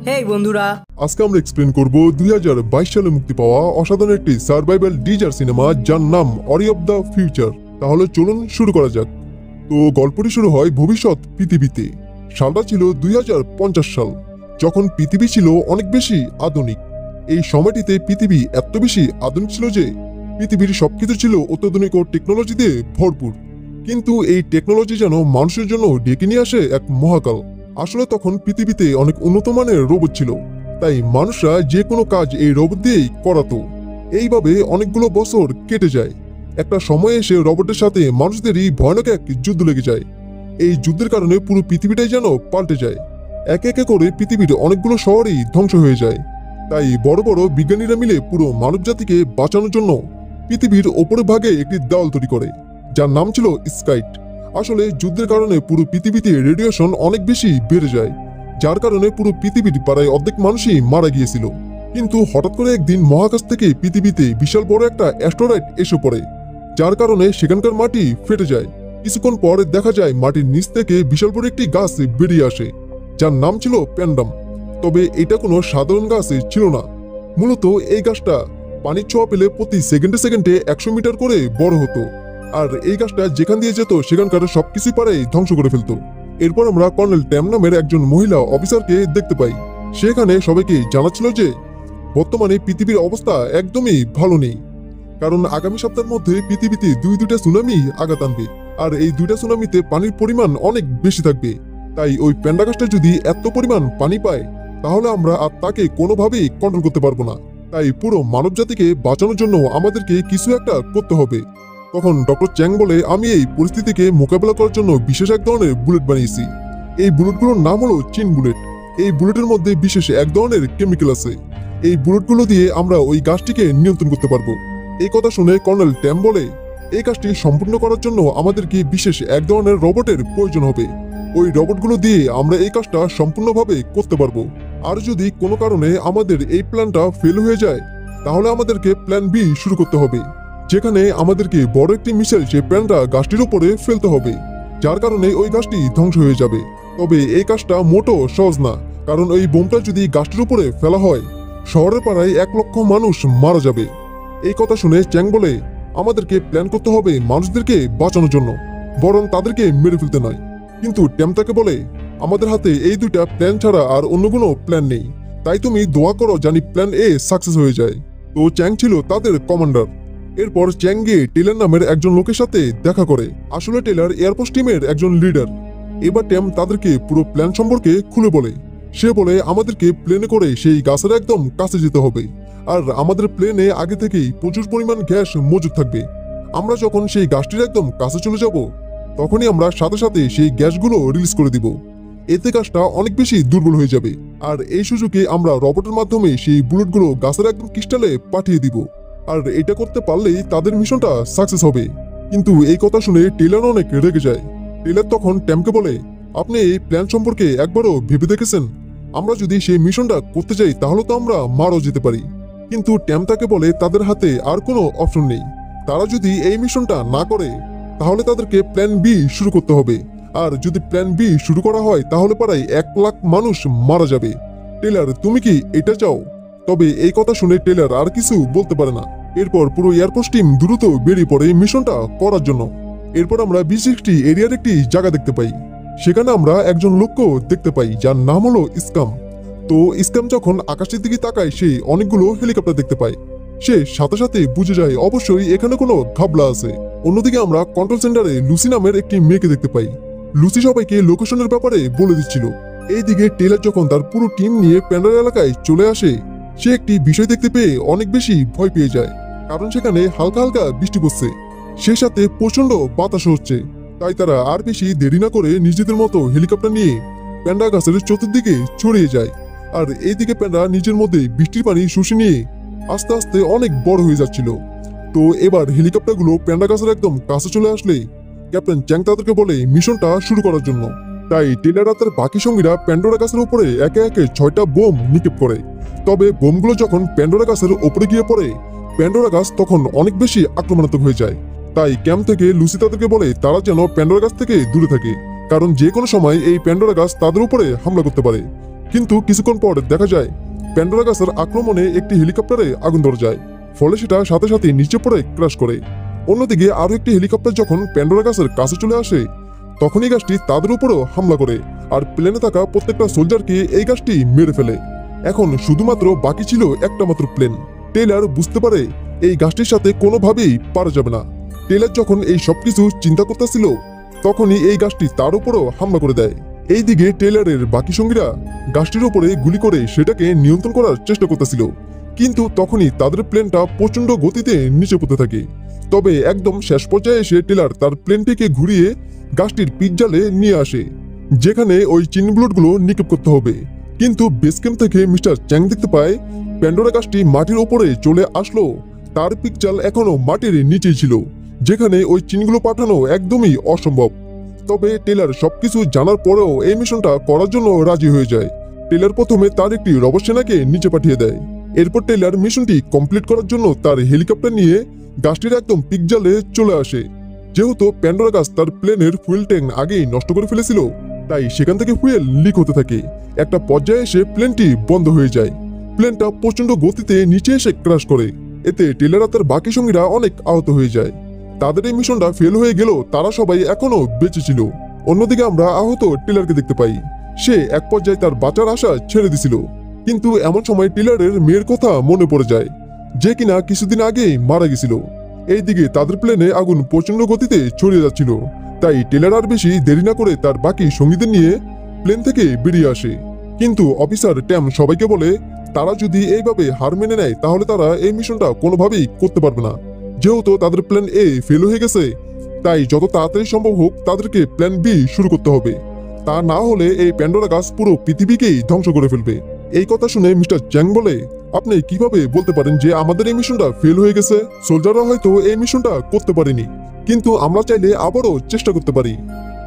হেই বন্ধুরা, আজকে আমরা এক্সপ্লেন করব 2022 সালে মুক্তি পাওয়া অসাধারণ একটি সার্ভাইভাল ডিজার সিনেমা যার নাম অরি অফ দ্য ফিউচার। তাহলে চলুন শুরু করা যাক। তো গল্পটি শুরু হয় ভবিষ্যৎ পৃথিবীতে। সালটা ছিল 2050 সাল, যখন পৃথিবী ছিল অনেক বেশি আধুনিক। এই সময়টিতে পৃথিবী এত বেশি আধুনিক ছিল যে পৃথিবীর সবকিছু ছিল অত্যাধুনিক ও টেকনোলজি দিয়ে ভরপুর। কিন্তু এই টেকনোলজি যেন মানুষের জন্য ডেকে নিয়ে আসে এক মহাকাল। আসলে তখন পৃথিবীতে অনেক উন্নত মানের রোবট ছিল, তাই মানুষরা যে কোনো কাজ এই রোবট দিয়েই করাতো। এইভাবে অনেকগুলো বছর কেটে যায়। একটা সময় এসে রোবটের সাথে মানুষদেরই ভয়ানক এক যুদ্ধ লেগে যায়। এই যুদ্ধের কারণে পুরো পৃথিবীটাই যেন পাল্টে যায়। একে একে করে পৃথিবীর অনেকগুলো শহরই ধ্বংস হয়ে যায়। তাই বড় বড় বিজ্ঞানীরা মিলে পুরো মানবজাতিকে বাঁচানোর জন্য পৃথিবীর ওপরের ভাগে একটি দেওয়াল তৈরি করে, যার নাম ছিল স্কাইট। আসলে যুদ্ধের কারণে পুরো পৃথিবীতে রেডিয়েশন অনেক বেশি বেড়ে যায়, যার কারণে পুরো পৃথিবীর প্রায় অর্ধেক মানুষই মারা গিয়েছিল। কিন্তু হঠাৎ করে একদিন মহাকাশ থেকে পৃথিবীতে বিশাল বড় একটা অ্যাস্টেরয়েড এসে পড়ে, যার কারণে সেখানকার মাটি ফেটে যায়। কিছুক্ষণ পর দেখা যায় মাটির নিচ থেকে বিশাল বড় একটি গাছ বেরিয়ে আসে, যার নাম ছিল প্যান্ডাম। তবে এটা কোনো সাধারণ গাছ ছিল না। মূলত এই গাছটা পানির ছোঁয়া পেলে প্রতি সেকেন্ডে সেকেন্ডে 100 মিটার করে বড় হতো। আর এই গাছটা যেখান দিয়ে যেত সেখানকার সবকিছু পারে ধ্বংস করে ফেলতো। এরপর আমরা কর্নেল ট্যাম নামের একজন মহিলা অফিসারকে দেখতে পাই। সেখানে সবাইকে জানাচ্ছিল যে বর্তমানে পৃথিবীর অবস্থা একদমই ভালো নেই, কারণ আগামী সপ্তাহের মধ্যে পৃথিবীতে দুইটা সুনামি আঘাত আনবে। আর এই দুইটা সুনামিতে পানির পরিমাণ অনেক বেশি থাকবে। তাই ওই প্যান্ডা গাছটা যদি এত পরিমাণ পানি পায়, তাহলে আমরা আর তাকে কোনোভাবেই কন্ট্রোল করতে পারবো না। তাই পুরো মানবজাতিকে বাঁচানোর জন্য আমাদেরকে কিছু একটা করতে হবে। তখন ডক্টর চ্যাং বলে, আমি এই পরিস্থিতিকে মোকাবেলা করার জন্য বিশেষ এক ধরনের বুলেট বানিয়েছি। এই বুলেটগুলোর নাম হলো চিন বুলেট। এই বুলেটের মধ্যে বিশেষ এক ধরনের কেমিক্যাল আছে। এই বুলেটগুলো দিয়ে আমরা ওই গাছটিকে নিয়ন্ত্রণ করতে পারবো। এই কথা শুনে কর্নেল ট্যাম বলে, এই কাজটি সম্পূর্ণ করার জন্য আমাদেরকে বিশেষ এক ধরনের রোবটের প্রয়োজন হবে। ওই রোবটগুলো দিয়ে আমরা এই কাজটা সম্পূর্ণভাবে করতে পারবো। আর যদি কোনো কারণে আমাদের এই প্ল্যানটা ফেল হয়ে যায়, তাহলে আমাদেরকে প্ল্যান বি শুরু করতে হবে, যেখানে আমাদেরকে বড় একটি মিসাইল সেই প্ল্যানটা গাছটির উপরে ফেলতে হবে, যার কারণে ওই গাছটি ধ্বংস হয়ে যাবে। তবে এই কাজটা মোটেও সহজ না, কারণ ওই বোমটা যদি গাছটির উপরে ফেলা হয়, শহরের পাড়ায় 1 লক্ষ মানুষ মারা যাবে। এই কথা শুনে চ্যাং বলে, আমাদেরকে প্ল্যান করতে হবে মানুষদেরকে বাঁচানোর জন্য, বরং তাদেরকে মেরে ফেলতে নয়। কিন্তু ট্যাম তাকে বলে, আমাদের হাতে এই দুইটা প্ল্যান ছাড়া আর অন্য কোনো প্ল্যান নেই, তাই তুমি দোয়া করো জানি প্ল্যান এ সাকসেস হয়ে যায়। তো চ্যাং ছিল তাদের কমান্ডার। এরপর চ্যাং গিয়ে টেলার নামের একজন লোকের সাথে দেখা করে। আসলে টেলার এয়ারফোর্স টিমের একজন লিডার। এবার ট্যাম তাদেরকে পুরো প্ল্যান সম্পর্কে খুলে বলে। সে বলে, আমাদেরকে প্লেনে করে সেই গাছের একদম কাছে যেতে হবে। আর আমাদের প্লেনে আগে থেকেই প্রচুর পরিমাণ গ্যাস মজুদ থাকবে। আমরা যখন সেই গাছটির একদম কাছে চলে যাব, তখনই আমরা সাথে সাথে সেই গ্যাসগুলো রিলিজ করে দিব। এতে গাছটা অনেক বেশি দুর্বল হয়ে যাবে। আর এই সুযোগে আমরা রোবটের মাধ্যমে সেই বুলেটগুলো গাছের একদম ক্রিস্টালে পাঠিয়ে দিব। আর এটা করতে পারলেই তাদের মিশনটা সাকসেস হবে। কিন্তু এই কথা শুনে টেলার অনেক রেগে যায়। টেলার তখন ট্যামকে বলে, আপনি এই প্ল্যান সম্পর্কে একবারও ভেবে দেখেছেন? আমরা যদি সেই মিশনটা করতে যাই, তাহলে তো আমরা মারাও যেতে পারি। কিন্তু ট্যাম তাকে বলে, তাদের হাতে আর কোনো অপশন নেই। তারা যদি এই মিশনটা না করে, তাহলে তাদেরকে প্ল্যান বি শুরু করতে হবে। আর যদি প্ল্যান বি শুরু করা হয়, তাহলে প্রায় 1 লাখ মানুষ মারা যাবে। টেলার, তুমি কি এটা চাও? তবে এই কথা শুনে টেলার আর কিছু বলতে পারে না। এরপর পুরো এয়ারফোর্স টিম দ্রুত বেরিয়ে পড়ে মিশনটা করার জন্য। এরপর আমরা B60 এরিয়ার একটি জায়গা দেখতে পাই। সেখানে আমরা একজন লোককেও দেখতে পাই, যার নাম হলো স্কাম। তো স্কাম যখন আকাশের দিকে তাকায়, সে অনেকগুলো হেলিকপ্টার দেখতে পায়। সে সাথে সাথে বুঝে যায় অবশ্যই এখানে কোনো ঘাবলা আছে। অন্যদিকে আমরা কন্ট্রোল সেন্টারে লুসি নামের একটি মেয়েকে দেখতে পাই। লুসি সবাইকে লোকেশনের ব্যাপারে বলে দিচ্ছিল। এইদিকে টেলার যখন তার পুরো টিম নিয়ে প্যান্ডাল এলাকায় চলে আসে, সে একটি বিষয় দেখতে পেয়ে অনেক বেশি ভয় পেয়ে যায়, কারণ সেখানে হালকা হালকা বৃষ্টি পড়ছে, সে সাথে প্রচন্ড বাতাস হচ্ছে। তাই তারা আর বেশি দেরি না করে নিজেদের মতো হেলিকপ্টার নিয়ে প্যান্ডা গাছের চতুর্দিকে ছড়িয়ে যায়। আর এইদিকে প্যান্ডা নিজের মধ্যে বৃষ্টির পানি শুষে নিয়ে আস্তে আস্তে অনেক বড় হয়ে যাচ্ছিল। তো এবার হেলিকপ্টারগুলো প্যান্ডা গাছের একদম কাছে চলে আসলে ক্যাপ্টেন চ্যাং তাদেরকে বলে মিশনটা শুরু করার জন্য। তাই টেলার রাতের বাকি সঙ্গীরা প্যান্ডোরা গাছের উপরে একে একে 6টা বোম নিক্ষেপ করে। তবে বোমগুলো যখন প্যান্ডোরা গাছের উপরে গিয়ে পড়ে, প্যান্ডোরা গাছ তখন অনেক বেশি আক্রমণাত্মক হয়ে যায়। তাই ক্যাম্প থেকে লুসি তাদেরকে বলে তারা যেন প্যান্ডোরা গাছ থেকে দূরে থাকে, কারণ যে কোনো সময় এই প্যান্ডোরা গাছ তাদের উপরে হামলা করতে পারে। কিন্তু কিছুক্ষণ পর দেখা যায় প্যান্ডোরা গাছের আক্রমণে একটি হেলিকপ্টারে আগুন ধরে যায়, ফলে সেটা সাথে সাথে নিচে পড়ে ক্র্যাশ করে। অন্যদিকে আরো একটি হেলিকপ্টার যখন প্যান্ডোরা গাছের কাছে চলে আসে, তখন এই গাছটি তাদের উপরও হামলা করে আর প্লেনে থাকা প্রত্যেকটা সোলজারকে এই গাছটি মেরে ফেলে। এখন শুধুমাত্র বাকি ছিল একটা মাত্র প্লেন। টেইলার বুঝতে পারে এই গাছটির সাথে কোনোভাবেই পারা যাবে না। টেইলার যখন এই সবকিছু চিন্তা করতেছিল, তখনই এই গাছটি তার উপরও হামলা করে দেয়। এইদিকে টেইলারের বাকি সঙ্গীরা গাছটির উপরে গুলি করে সেটাকে নিয়ন্ত্রণ করার চেষ্টা করতেছিল, কিন্তু তখনই তাদের প্লেনটা প্রচন্ড গতিতে নিচে পড়তে থাকে। তবে একদম শেষ পর্যায়ে এসে টেইলার তার প্লেনটিকে ঘুরিয়ে গাছটির পিৎজালে নিয়ে আসে, যেখানে ওই চিনব্লুটগুলো নিক্ষেপ করতে হবে। কিন্তু বেস ক্যাম্প থেকে মিস্টার চ্যাং দেখতে পায় প্যান্ডোরা গাছটি মাটির ওপরে চলে আসলো, তার পিকচাল এখনো মাটির নিচেই ছিল, যেখানে ওই চিনগুলো পাঠানো একদমই অসম্ভব। তবে টেইলার সবকিছু জানার পরেও এই মিশনটা করার জন্য রাজি হয়ে যায়। টেইলার প্রথমে তার একটি রবট সেনাকে নিচে পাঠিয়ে দেয়। এরপর টেইলার মিশনটি কমপ্লিট করার জন্য তার হেলিকপ্টার নিয়ে গাছটির একদম পিকজালে চলে আসে। যেহেতু প্যান্ডোরা গাছ তার প্লেনের ফুয়েল ট্যাঙ্ক আগেই নষ্ট করে ফেলেছিল, তাই সেখান থেকে ফুয়েল লিক হতে থাকে। একটা পর্যায়ে এসে প্লেনটি বন্ধ হয়ে যায়। প্লেনটা প্রচন্ড গতিতে নিচে এসে ক্র্যাশ করে। এতে টেইলার আর তার বাকি সঙ্গীরা অনেক আহত হয়ে যায়। তাদের এই মিশনটা ফেল হয়ে গেল, তারা সবাই এখনো বেঁচে ছিল। অন্যদিকে আমরা আহত টেইলারকে দেখতে পাই। সে এক পর্যায়ে তার বাঁচার আশা ছেড়ে দিছিল, কিন্তু এমন সময় টেইলারের মেয়ের কথা মনে পড়ে যায়, যে কিনা কিছুদিন আগেই মারা গেছিল। এইদিকে তাদের প্লেনে আগুন প্রচন্ড গতিতে ছড়িয়ে যাচ্ছিল, তাই টেইলার আর বেশি দেরি না করে তার বাকি সঙ্গীদের নিয়ে প্লেন থেকে বেরিয়ে আসে। কিন্তু অফিসার ট্যাম সবাইকে বলে তারা যদি এইভাবে হার মেনে নেয় তাহলে তারা এই মিশনটা কোনোভাবেই করতে পারবে না। যেহেতু তাদের প্ল্যান এ ফেল হয়ে গেছে, তাই যত তাড়াতাড়ি সম্ভব হোক তাদেরকে প্ল্যান বি শুরু করতে হবে। তা না হলে এই প্যান্ডোরা গাছ পুরো পৃথিবীকেই ধ্বংস করে ফেলবে। এই কথা শুনে মিস্টার চ্যাং বলে, আপনি কিভাবে বলতে পারেন যে আমাদের এই মিশনটা ফেল হয়ে গেছে? সোলজাররা হয়তো এই মিশনটা করতে পারেনি, কিন্তু আমরা চাইলে আবারও চেষ্টা করতে পারি।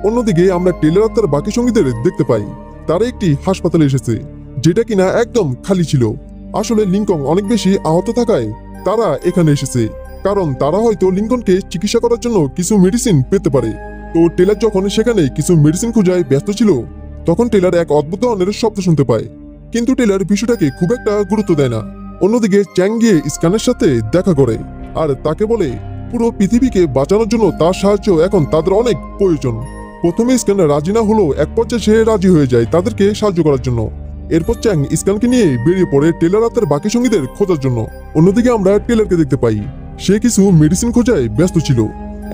অন্যদিকে আমরা টেইলার তার বাকি সঙ্গীদের দেখতে পাই, তারা একটি হাসপাতালে এসেছে, যেটা কিনা একদম খালি ছিল। আসলে লিংকন অনেক বেশি আহত থাকায় তারা এখানে এসেছে, কারণ তারা হয়তো লিংকনকে চিকিৎসা করার জন্য কিছু মেডিসিন পেতে পারে। তো টেইলার যখন সেখানে কিছু মেডিসিন খোঁজায় ব্যস্ত ছিল, তখন টেইলার এক অদ্ভুত ধরনের শব্দ শুনতে পায়, কিন্তু টেইলার বিষয়টাকে খুব একটা গুরুত্ব দেয় না। অন্যদিকে চ্যাং গিয়ে স্ক্যানের সাথে দেখা করে আর তাকে বলে পুরো পৃথিবীকে বাঁচানোর জন্য তার সাহায্য এখন তাদের অনেক প্রয়োজন। প্রথমে স্ক্যান রাজি না হলেও এক পর্যায়ে সে রাজি হয়ে যায় তাদেরকে সাহায্য করার জন্য। এরপর চ্যাং স্ক্যানকে নিয়ে বেরিয়ে পড়ে টেইলার আর তার বাকি সঙ্গীদের খোঁজার জন্য। অন্যদিকে আমরা টেইলারকে দেখতে পাই, সে কিছু মেডিসিন খোঁজায় ব্যস্ত ছিল।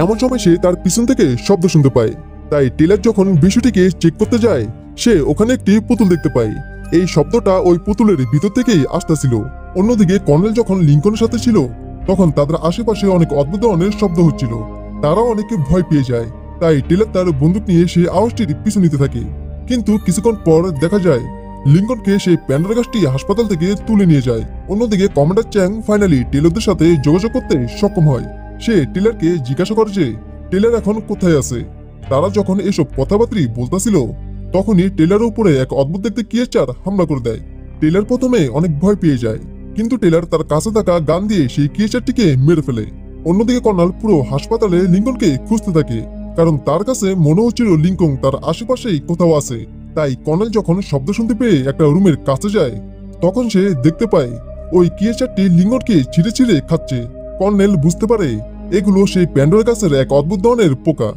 এমন সময় সে তার পিছন থেকে শব্দ শুনতে পায়, তাই টেইলার যখন বিষয়টিকে চেক করতে যায়, সে ওখানে একটি পুতুল দেখতে পায়। এই শব্দটা ওই পুতুলের ভিতর থেকেই আসতেছিল। অন্যদিকে কর্নেল যখন লিংকনের সাথে ছিল, তখন তাদের আশেপাশে অনেক অদ্ভুত ধরনের শব্দ হচ্ছিল। তারা অনেকে ভয় পেয়ে যায়, তাই টেইলার তার বন্দুক নিয়ে সেই আওয়াজটির পিছু নিতে থাকে। কিন্তু কিছুক্ষণ পর দেখা যায় লিংকনকে সেই প্যান্ডোরা গাছটি হাসপাতাল থেকে তুলে নিয়ে যায়। অন্যদিকে কমান্ডার চ্যাং ফাইনালি টেইলারদের সাথে যোগাযোগ করতে সক্ষম হয়। সে টেইলারকে জিজ্ঞাসা করে যে টেইলার এখন কোথায় আছে। তারা যখন এসব কথাবার্তা বলতেছিল, তখনই টেইলারের উপরে এক অদ্ভুত দেখতে ক্রিয়েচার হামলা করে দেয়। টেইলার প্রথমে অনেক ভয় পেয়ে যায়, কিন্তু টেইলার তার কাছে থাকা গান দিয়ে সেই ক্রিয়েচারটিকে মেরে ফেলে। অন্যদিকে কর্নেল পুরো হাসপাতালে লিংকনকে খুঁজতে থাকে, কারণ তার কাছে মনে হচ্ছিল লিংকন তার আশেপাশেই কোথাও আছে। তাই কর্নেল যখন শব্দ শুনতে পেয়ে একটা রুমের কাছে যায়, তখন সে দেখতে পায় ওই ক্রিয়েচারটি লিংকনকে ছিঁড়ে ছিঁড়ে খাচ্ছে। কর্নেল বুঝতে পারে এগুলো সেই প্যান্ডোরা গাছের এক অদ্ভুত ধরনের পোকা।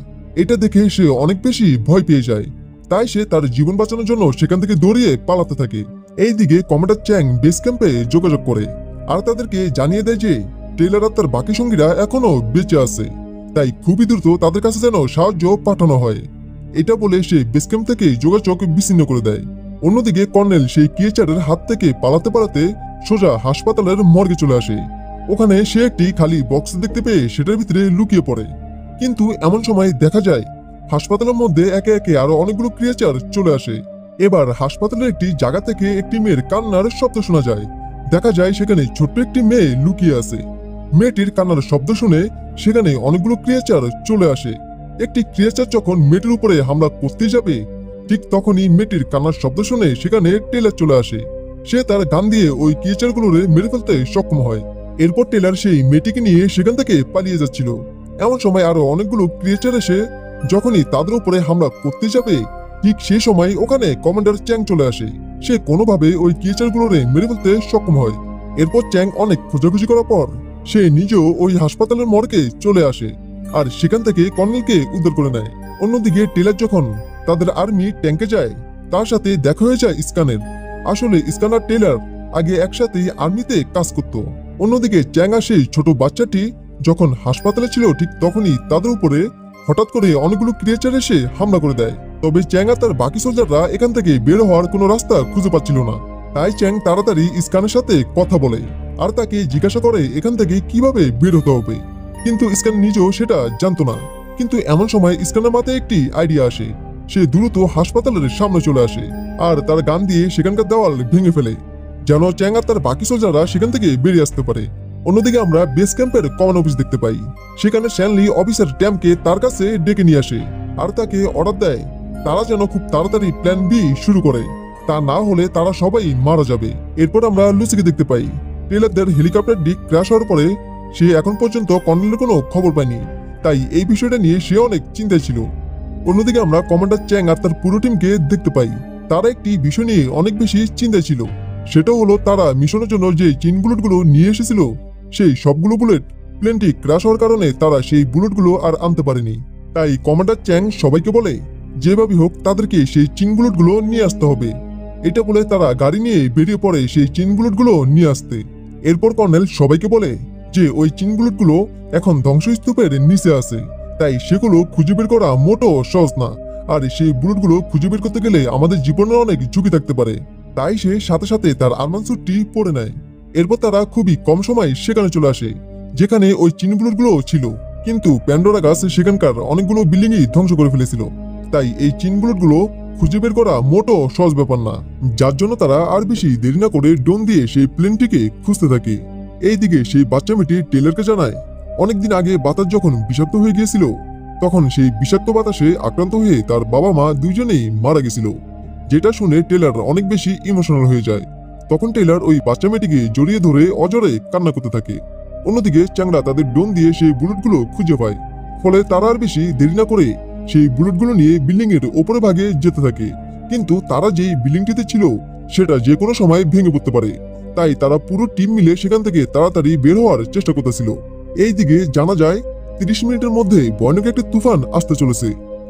এটা দেখে সে অনেক বেশি ভয় পেয়ে যায়, তাই সে তার জীবন বাঁচানোর জন্য সেখান থেকে দৌড়িয়ে পালাতে থাকে। এইদিকে কমান্ডার চ্যাং বেস ক্যাম্পে যোগাযোগ করে আর তাদেরকে জানিয়ে দেয় যে টেইলার আর তার বাকি সঙ্গীরা এখনো বেঁচে আছে, তাই খুবই দ্রুত তাদের কাছে যেন সাহায্য পাঠানো হয়। এটা বলে সে বেস ক্যাম্প থেকে যোগাযোগ বিচ্ছিন্ন করে দেয়। অন্যদিকে কর্নেল সেই ক্রিয়েচারের হাত থেকে পালাতে পালাতে সোজা হাসপাতালের মর্গে চলে আসে। ওখানে সে একটি খালি বক্স দেখতে পেয়ে সেটার ভিতরে লুকিয়ে পড়ে। কিন্তু এমন সময় দেখা যায় হাসপাতালের মধ্যে একে একে আরো অনেকগুলো ক্রিয়েচার চলে আসে। এবার হাসপাতালের একটি জায়গা থেকে একটি মেয়ের কান্নার শব্দ শোনা যায়। দেখা যায় সেখানে ছোট্ট একটি মেয়ে লুকিয়ে আছে। মেয়েটির কান্নার শব্দ শুনে সেখানে অনেকগুলো ক্রিয়েচার চলে আসে। একটি ক্রিয়েচার যখন মেয়েটির উপরে হামলা করতে যাবে, ঠিক তখনই মেয়েটির কান্নার শব্দ শুনে সেখানে টেইলার চলে আসে। সে তার গান দিয়ে ওই ক্রিয়েচারগুলোরে মেরে ফেলতে সক্ষম হয়। এরপর টেইলার সেই মেয়েটিকে নিয়ে সেখান থেকে পালিয়ে যাচ্ছিল। এমন সময় আরো অনেকগুলো ক্রিয়েচার এসে যখনই তাদের উপরে হামলা করতে যাবে ঠিক সেই সময় ওখানে কমান্ডার চ্যাং চলে আসে। সে কোনোভাবে ওই ক্রিয়েচারগুলোরে মেরে ফেলতে সক্ষম হয়। এরপর চ্যাং অনেক খোঁজাখুঁজি করার পর সে নিজেও ওই হাসপাতালের মর্গে চলে আসে আর সেখান থেকে কর্নেলকে উদ্ধার করে নেয়। অন্যদিকে টেলার যখন তাদের আর্মি ট্যাঙ্কে যায় তার সাথে দেখা হয়ে যায় স্কানের। আসলে স্কান আর টেলার আগে একসাথেই আর্মিতে কাজ করত। অন্যদিকে চ্যাং আর সেই ছোট বাচ্চাটি যখন হাসপাতালে ছিল ঠিক তখনই তাদের উপরে হঠাৎ করে অনেকগুলো ক্রিয়েচার এসে হামলা করে দেয়। তবে চ্যাং আর তার বাকি সোলজাররা এখান থেকে বের হওয়ার কোনো রাস্তা খুঁজে পাচ্ছিল না। তাই চ্যাং তাড়াতাড়ি স্কানের সাথে কথা বলে আর তাকে জিজ্ঞাসা করে এখান থেকে কিভাবে বের হতে হবে। কিন্তু স্কান নিজেও সেটা জানতো না। কিন্তু এমন সময় স্কানের মাথায় একটি আইডিয়া আসে। সে দ্রুত হাসপাতালের সামনে চলে আসে আর তার গান দিয়ে সেখানকার দেওয়াল ভেঙে ফেলে যেন চ্যাং আর তার বাকি সোলজাররা সেখান থেকে বেরিয়ে আসতে পারে। অন্যদিকে আমরা বেস ক্যাম্পের কমান্ড অফিস দেখতে পাই। সেখানে শ্যানলি অফিসার ট্যামকে তার কাছে ডেকে নিয়ে আসে আর তাকে অর্ডার দেয় তারা যেন খুব তাড়াতাড়ি প্ল্যান বি শুরু করে, তা না হলে তারা সবাই মারা যাবে। এরপর আমরা লুসিকে দেখতে পাই। টেলারদের হেলিকপ্টারটি ক্র্যাশ হওয়ার পরে সে এখন পর্যন্ত কর্নেলের কোনো খবর পায়নি, তাই এই বিষয়টা নিয়ে সে অনেক চিন্তায় ছিল। অন্যদিকে আমরা কমান্ডার চ্যাং আর তার পুরো টিমকে দেখতে পাই। তারা একটি বিষয় নিয়ে অনেক বেশি চিন্তায় ছিল। সেটা হলো তারা মিশনের জন্য যে চিন বুলেটগুলো নিয়ে এসেছিল সেই সবগুলো বুলেট প্লেনটি ক্র্যাশ হওয়ার কারণে তারা সেই বুলেটগুলো আর আনতে পারেনি। তাই কমান্ডার চ্যাং সবাইকে বলে যেভাবে হোক তাদেরকে সেই চিন বুলেটগুলো নিয়ে আসতে হবে। এটা বলে তারা গাড়ি নিয়ে বেরিয়ে পড়ে সেই চিন বুলেটগুলো নিয়ে আসতে। এরপর কর্নেল সবাইকে বলে যে ওই চিন বুলেটগুলো এখন ধ্বংসস্তূপের নিচে আছে, তাই সেগুলো খুঁজে বের করা মোটো সহজ না। আর সেই বুলেটগুলো খুঁজে বের করতে গেলে আমাদের জীবনের অনেক ঝুঁকি থাকতে পারে। তাই সে সাথে সাথে তার আর্মান স্যুটটি পরে নেয়। এরপর তারা খুবই কম সময় সেখানে চলে আসে যেখানে ওই চিন বুলেটগুলো ছিল। কিন্তু প্যান্ডোরা গাছ সেখানকার অনেকগুলো বিল্ডিংই ধ্বংস করে ফেলেছিল। তাই এই চিন বুলেটগুলো খুঁজে বের করা মোটো সহজ ব্যাপার না, যার জন্য তারা আর বেশি দেরি না করে ড্রোন দিয়ে সেই প্লেনটিকে খুঁজতে থাকে। এইদিকে সেই বাচ্চা মেয়েটি টেলারকে জানায় অনেকদিন আগে বাতাস যখন বিষাক্ত হয়ে গিয়েছিল তখন সেই বিষাক্ত বাতাসে আক্রান্ত হয়ে তার বাবা মা দুইজনেই মারা গেছিল। যেটা শুনে টেলার অনেক বেশি ইমোশনাল হয়ে যায়। তখন টেলার ওই বাচ্চা মেয়েটিকে জড়িয়ে ধরে অজরে কান্না করতে থাকে। অন্যদিকে চ্যাংরা তাদের ড্রোন দিয়ে সেই বুলেটগুলো খুঁজে পায়। ফলে তারা আর বেশি দেরি না করে সেই বুলেটগুলো নিয়ে বিল্ডিং এর ওপরে ভাগে যেতে থাকে। কিন্তু তারা যেই বিল্ডিংটিতে ছিল সেটা যে কোনো সময় ভেঙে পড়তে পারে, তাই তারা পুরো টিম মিলে সেখান থেকে তাড়াতাড়ি বের হওয়ার চেষ্টা করতেছিল। এইদিকে জানা যায় 30 মিনিটের মধ্যে ভয়ানক একটা তুফান আসতে চলেছে।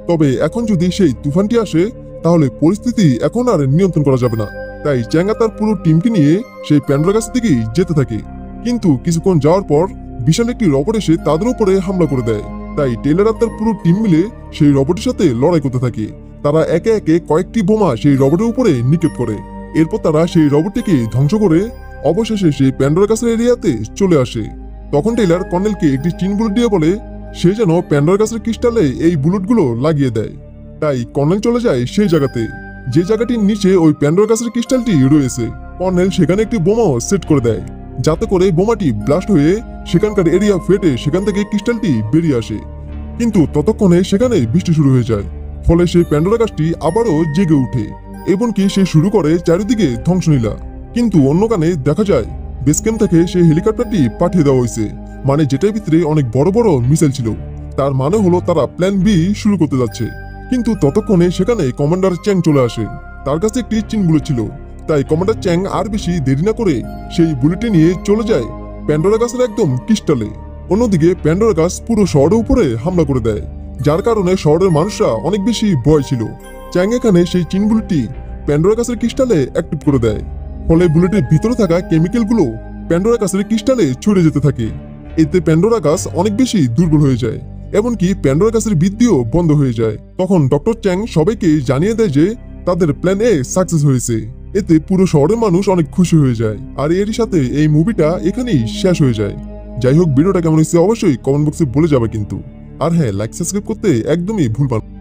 তবে এখন যদি সেই তুফানটি আসে তাহলে পরিস্থিতি এখন আর নিয়ন্ত্রণ করা যাবে না। তাই চ্যাঙ্গা তার পুরো টিমকে নিয়ে সেই প্যান্ডোরা গাছ দিকেই যেতে থাকে। কিন্তু কিছুক্ষণ যাওয়ার পর বিশাল একটি রবট এসে তাদের উপরে হামলা করে দেয়। তাই টেলার আর তার পুরো টিম মিলে সেই রবটের সাথে লড়াই করতে থাকে। তারা একে একে কয়েকটি বোমা সেই রবটের উপরে নিক্ষেপ করে। এরপর তারা সেই রবটটিকে ধ্বংস করে অবশেষে সেই প্যান্ডোরা গাছের এরিয়াতে চলে আসে। তখন টেলার কর্নেলকে একটি চিন বুলেট দিয়ে বলে সে যেন প্যান্ডোরা গাছের ক্রিস্টালে এই বুলেটগুলো লাগিয়ে দেয়। তাই কর্নেল চলে যায় সেই জায়গাতে যে জায়গাটির নিচে ওই প্যান্ডোরা গাছের ক্রিস্টালটি রয়েছে। কর্নেল সেখানে একটি বোমাও সেট করে দেয় যাতে করে বোমাটি ব্লাস্ট হয়ে সেখানকার এরিয়া ফেটে সেখান থেকে ক্রিস্টালটি বেরিয়ে আসে। কিন্তু ততক্ষণে সেখানে বৃষ্টি শুরু হয়ে যায়। ফলে সেই প্যান্ডোরা গাছটি আবারও জেগে উঠে এমনকি সে শুরু করে চারিদিকে ধ্বংসলীলা। কিন্তু অন্য কানে দেখা যায় বেস ক্যাম্প থেকে সেই হেলিকপ্টারটি পাঠিয়ে দেওয়া হয়েছে, মানে যেটার ভিতরে অনেক বড় বড় মিসাইল ছিল। তার মানে হলো তারা প্ল্যান বি শুরু করতে যাচ্ছে। কিন্তু ততক্ষণে সেখানে কমান্ডার চ্যাং চলে আসে। তার কাছে একটি চিন বুলেট ছিল, তাই কমান্ডার চ্যাং আর বেশি দেরি না করে সেই বুলেটটি নিয়ে চলে যায় প্যান্ডোরা গাছের একদম ক্রিস্টালে। অন্যদিকে প্যান্ডোরা গাছ পুরো শহরের উপরে হামলা করে দেয়, যার কারণে শহরের মানুষরা অনেক বেশি ভয় ছিল। চ্যাং এখানে সেই চিন বুলেটটি প্যান্ডোরা গাছের ক্রিস্টালে অ্যাক্টিভ করে দেয়। ফলে বুলেটের ভিতরে থাকা কেমিক্যালগুলো প্যান্ডোরা গাছের ক্রিস্টালে ছড়ে যেতে থাকে। এতে প্যান্ডোরা গাছ অনেক বেশি দুর্বল হয়ে যায়, এমনকি প্যান্ডোরা গাছের বৃদ্ধিও বন্ধ হয়ে যায়। তখন ডক্টর চ্যাং সবাইকে জানিয়ে দেয় যে তাদের প্ল্যান এ সাকসেস হয়েছে। এতে পুরো শহরের মানুষ অনেক খুশি হয়ে যায়। আর এরই সাথে এই মুভিটা এখানেই শেষ হয়ে যায়। যাই হোক, ভিডিওটা কেমন হয়েছে অবশ্যই কমেন্ট বক্সে বলে যাবে কিন্তু। আর হ্যাঁ, লাইক সাবস্ক্রাইব করতে একদমই ভুলবেন না।